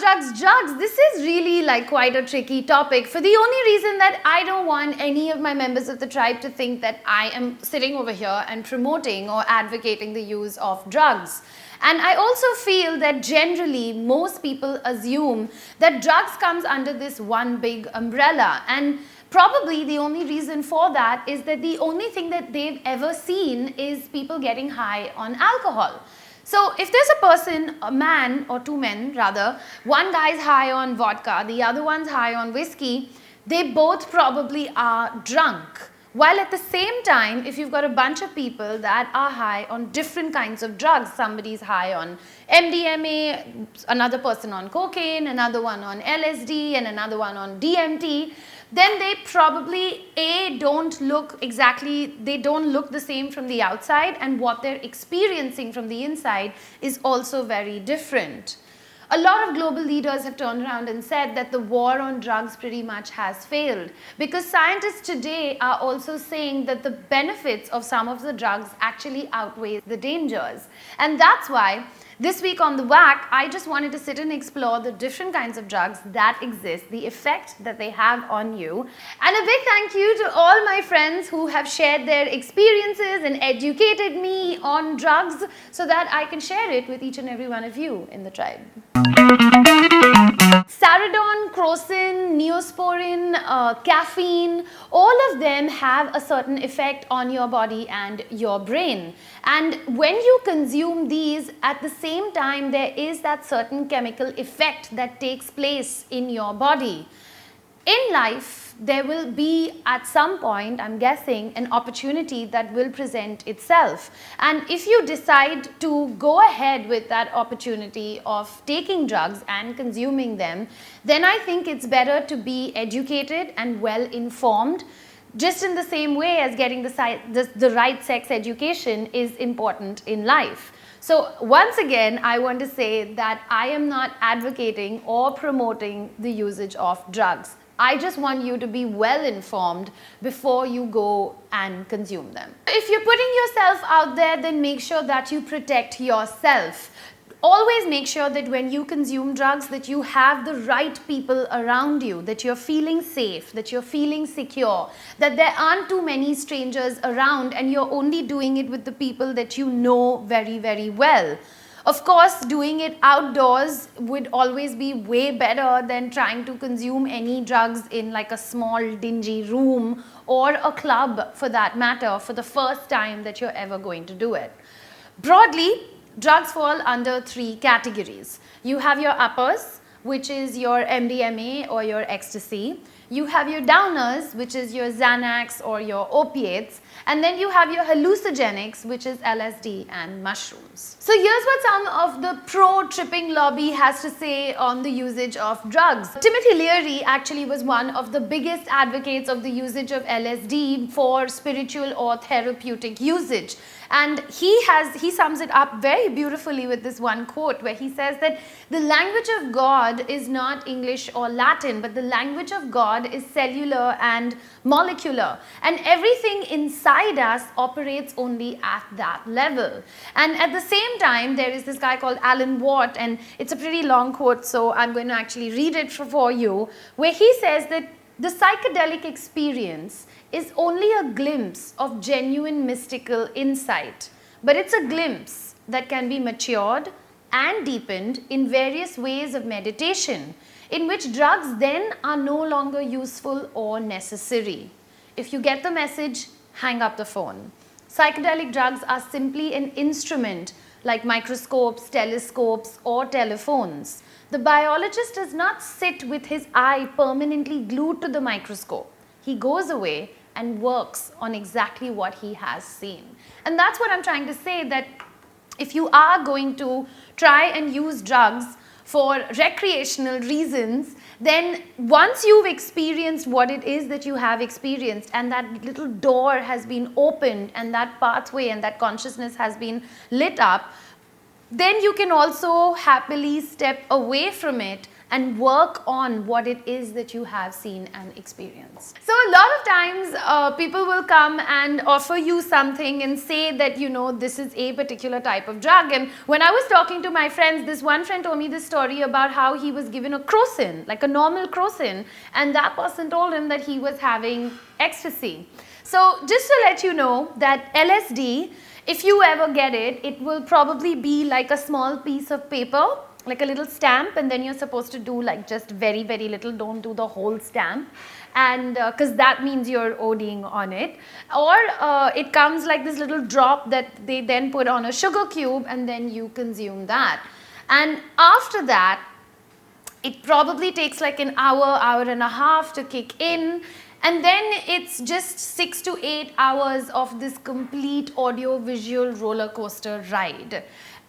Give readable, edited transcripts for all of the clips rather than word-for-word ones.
drugs. This is really like quite a tricky topic for the only reason that I don't want any of my members of the tribe to think that I am sitting over here and promoting or advocating the use of drugs. And I also feel that generally most people assume that drugs comes under this one big umbrella, and probably the only reason for that is that the only thing that they've ever seen is people getting high on alcohol. So if there's a person, a man or two men rather, one guy's high on vodka, the other one's high on whiskey, they both probably are drunk. While at the same time, if you've got a bunch of people that are high on different kinds of drugs, somebody's high on MDMA, another person on cocaine, another one on LSD, and another one on DMT, then they probably don't look the same from the outside, and what they're experiencing from the inside is also very different. A lot of global leaders have turned around and said that the war on drugs pretty much has failed, because scientists today are also saying that the benefits of some of the drugs actually outweigh the dangers. And that's why this week on The Whack, I just wanted to sit and explore the different kinds of drugs that exist, the effect that they have on you. And a big thank you to all my friends who have shared their experiences and educated me on drugs so that I can share it with each and every one of you in the tribe. Saridon, crocin, neosporin, caffeine, all of them have a certain effect on your body and your brain. And when you consume these, at the same time, there is that certain chemical effect that takes place in your body. In life, there will be at some point, I'm guessing, an opportunity that will present itself. And if you decide to go ahead with that opportunity of taking drugs and consuming them, then I think it's better to be educated and well informed, just in the same way as getting the right sex education is important in life. So once again, I want to say that I am not advocating or promoting the usage of drugs. I just want you to be well informed before you go and consume them. If you're putting yourself out there, then make sure that you protect yourself. Always make sure that when you consume drugs, that you have the right people around you, that you're feeling safe, that you're feeling secure, that there aren't too many strangers around and you're only doing it with the people that you know very, very well. Of course, doing it outdoors would always be way better than trying to consume any drugs in like a small dingy room or a club for that matter for the first time that you're ever going to do it. Broadly, drugs fall under three categories. You have your uppers, which is your MDMA or your ecstasy. You have your downers, which is your Xanax or your opiates. And then you have your hallucinogenics, which is LSD and mushrooms. So here's what some of the pro-tripping lobby has to say on the usage of drugs. Timothy Leary actually was one of the biggest advocates of the usage of LSD for spiritual or therapeutic usage. And he sums it up very beautifully with this one quote where he says that the language of God is not English or Latin, but the language of God is cellular and molecular. And everything inside us operates only at that level. And at the same time, there is this guy called Alan Watt, and it's a pretty long quote, so I'm going to actually read it for you, where he says that the psychedelic experience is only a glimpse of genuine mystical insight, but it's a glimpse that can be matured and deepened in various ways of meditation, in which drugs then are no longer useful or necessary. If you get the message, hang up the phone. Psychedelic drugs are simply an instrument like microscopes, telescopes, or telephones. The biologist does not sit with his eye permanently glued to the microscope. He goes away and works on exactly what he has seen. And that's what I'm trying to say, that if you are going to try and use drugs for recreational reasons, then once you've experienced what it is that you have experienced, and that little door has been opened, and that pathway and that consciousness has been lit up, then you can also happily step away from it and work on what it is that you have seen and experienced. So a lot of times people will come and offer you something and say that, you know, this is a particular type of drug. And when I was talking to my friends, this one friend told me this story about how he was given a crocin, like a normal crocin, and that person told him that he was having ecstasy. So just to let you know that LSD, if you ever get it, it will probably be like a small piece of paper, like a little stamp, and then you're supposed to do like just very, very little, don't do the whole stamp, and because that means you're ODing on it. Or it comes like this little drop that they then put on a sugar cube, and then you consume that. And after that, it probably takes like an hour, hour and a half to kick in. And then it's just 6 to 8 hours of this complete audio-visual roller coaster ride.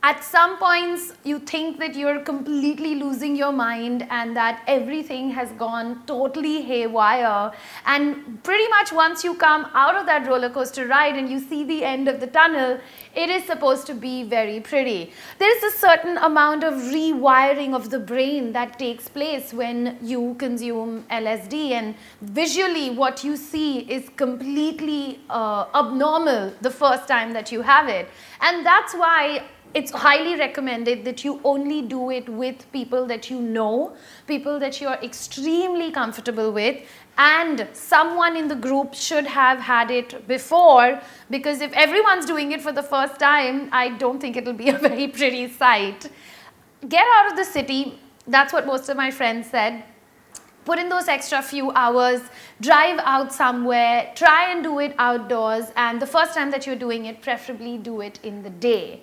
At some points, you think that you're completely losing your mind and that everything has gone totally haywire. And pretty much once you come out of that roller coaster ride and you see the end of the tunnel, it is supposed to be very pretty. There is a certain amount of rewiring of the brain that takes place when you consume LSD, and visually what you see is completely abnormal the first time that you have it. And that's why it's highly recommended that you only do it with people that you know, people that you're extremely comfortable with, and someone in the group should have had it before, because if everyone's doing it for the first time, I don't think it'll be a very pretty sight. Get out of the city, that's what most of my friends said. Put in those extra few hours, drive out somewhere, try and do it outdoors, and the first time that you're doing it, preferably do it in the day.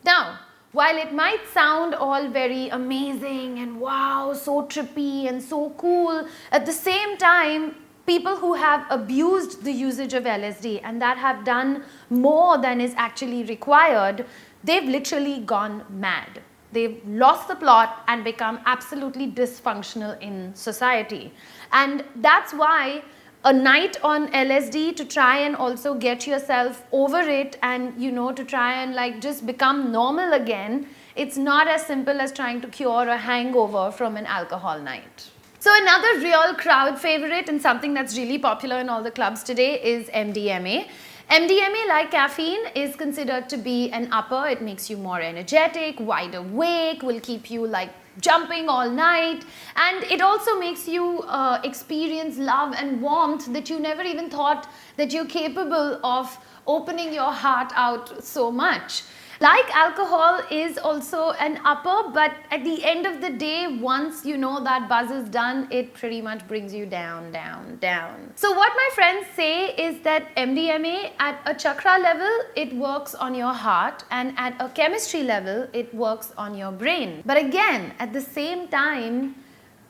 Now, while it might sound all very amazing and wow, so trippy and so cool, at the same time, people who have abused the usage of LSD and that have done more than is actually required, they've literally gone mad. They've lost the plot and become absolutely dysfunctional in society. And that's why a night on LSD to try and also get yourself over it and, you know, to try and like just become normal again, it's not as simple as trying to cure a hangover from an alcohol night. So another real crowd favorite and something that's really popular in all the clubs today is MDMA. MDMA, like caffeine, is considered to be an upper. It makes you more energetic, wide awake, will keep you like jumping all night, and it also makes you experience love and warmth that you never even thought that you're capable of opening your heart out so much. Like alcohol is also an upper, but at the end of the day, once you know that buzz is done, it pretty much brings you down, down, down. So what my friends say is that MDMA at a chakra level, it works on your heart, and at a chemistry level, it works on your brain. But again, at the same time,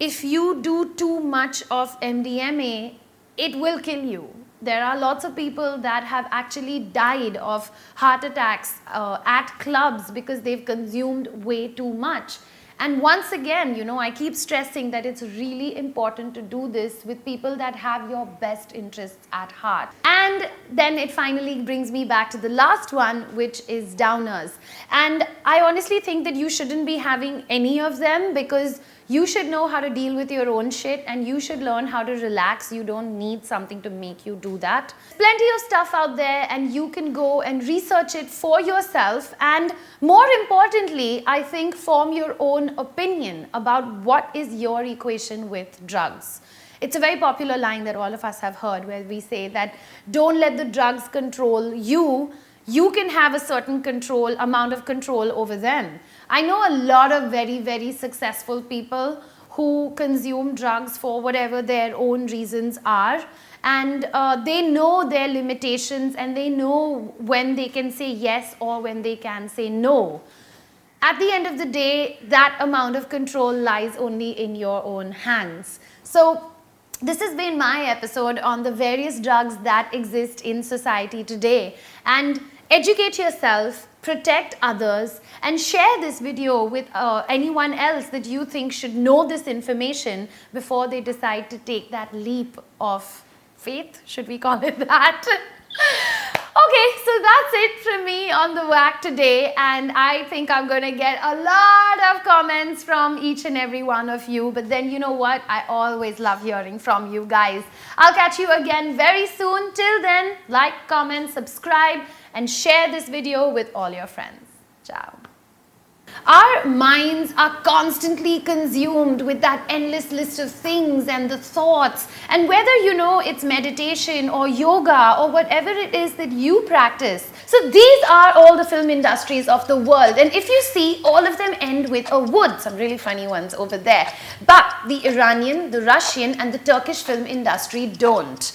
if you do too much of MDMA, it will kill you. There are lots of people that have actually died of heart attacks at clubs because they've consumed way too much. And once again, you know, I keep stressing that it's really important to do this with people that have your best interests at heart. And then it finally brings me back to the last one, which is downers. And I honestly think that you shouldn't be having any of them, because you should know how to deal with your own shit and you should learn how to relax. You don't need something to make you do that. Plenty of stuff out there and you can go and research it for yourself, and more importantly, I think form your own opinion about what is your equation with drugs. It's a very popular line that all of us have heard where we say that don't let the drugs control you. You can have a certain amount of control over them. I know a lot of very, very successful people who consume drugs for whatever their own reasons are, and they know their limitations and they know when they can say yes or when they can say no. At the end of the day, that amount of control lies only in your own hands. So this has been my episode on the various drugs that exist in society today. And educate yourself, protect others, and share this video with anyone else that you think should know this information before they decide to take that leap of faith, should we call it that? Okay, so that's it from me on the whack today, and I think I'm going to get a lot of comments from each and every one of you, but then you know what? I always love hearing from you guys. I'll catch you again very soon. Till then, like, comment, subscribe, and share this video with all your friends. Ciao. Our minds are constantly consumed with that endless list of things and the thoughts, and whether you know it's meditation or yoga or whatever it is that you practice. So these are all the film industries of the world, and if you see, all of them end with a wood, some really funny ones over there. But the Iranian, the Russian and the Turkish film industry don't.